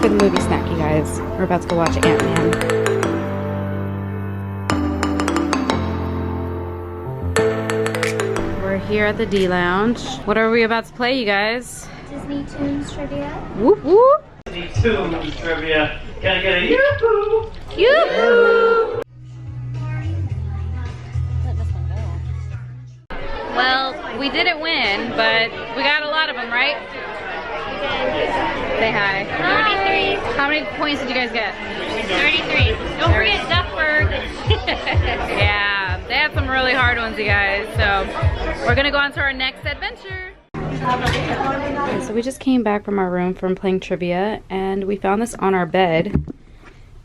for the movie snack, you guys. We're about to go watch Ant-Man. We're here at the D Lounge. What are we about to play, you guys? Disney Tunes trivia. Whoop whoop! Disney Tunes trivia. Can I get a yoo-hoo? Yoo-hoo! Well, we didn't win, but we got a lot of them, right? Say hi. 33. How many points did you guys get? 33. Don't forget Duffberg. Yeah, they had some really hard ones, you guys. So we're gonna go on to our next adventure. Okay, so we just came back from our room from playing trivia, and we found this on our bed.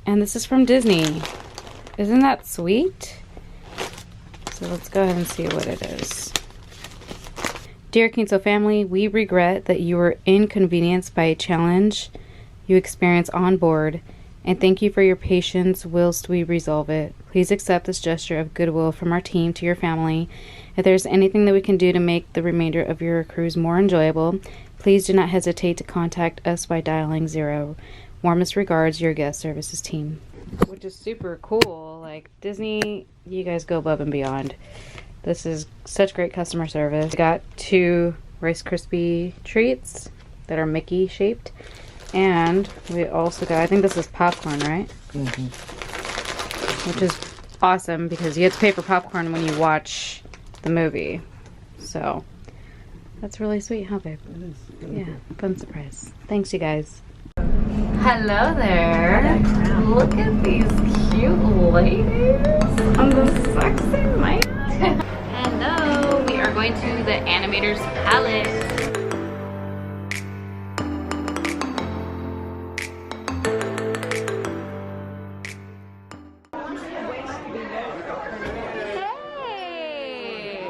And this is from Disney. Isn't that sweet? So let's go ahead and see what it is. Dear Quinto family, we regret that you were inconvenienced by a challenge you experienced on board, and thank you for your patience whilst we resolve it. Please accept this gesture of goodwill from our team to your family. If there's anything that we can do to make the remainder of your cruise more enjoyable, please do not hesitate to contact us by dialing 0. Warmest regards, your guest services team. Which is super cool. Like, Disney, you guys go above and beyond. This is such great customer service. We got 2 Rice Krispie treats that are Mickey shaped. And we also got, I think this is popcorn, right? Mm-hmm. Which is awesome because you have to pay for popcorn when you watch the movie. So, that's really sweet, huh, babe? It is. Yeah, fun surprise. Thanks, you guys. Hello there. Look at these cute ladies on the sexy mic. Hello, we are going to the Animator's Palace. Hey!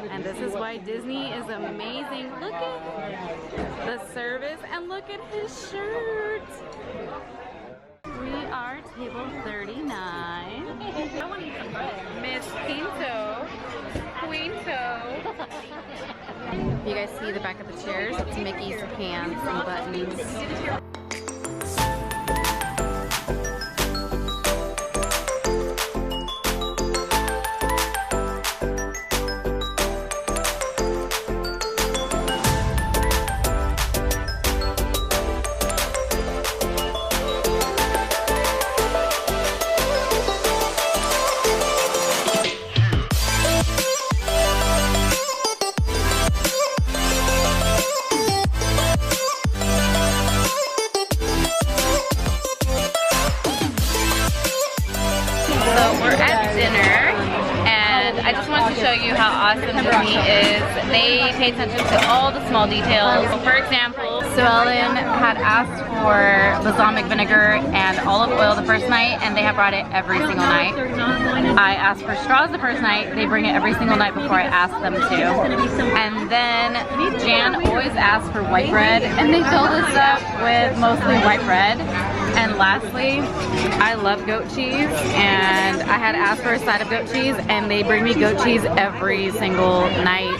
And this is why Disney is amazing. Look at the service and look at his shirt. We are table 39. I want to eat some bread. Miss Quinto. You guys see the back of the chairs? It's Mickey's pants and buttons. I just wanted to show you how awesome Disney is. They pay attention to all the small details. For example, Sue Ellen had asked for balsamic vinegar and olive oil the first night, and they have brought it every single night. I asked for straws the first night. They bring it every single night before I ask them to. And then Jan always asks for white bread, and they fill this up with mostly white bread. And lastly, I love goat cheese, and I had asked for a side of goat cheese, and they bring me goat cheese every single night.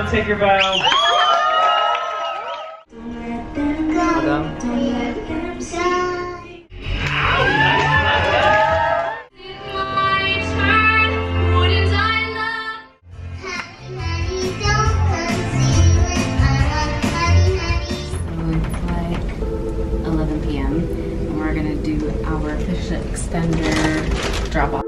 down, take your bow. It's like 11 p.m. and we're gonna do our fish extender drop off.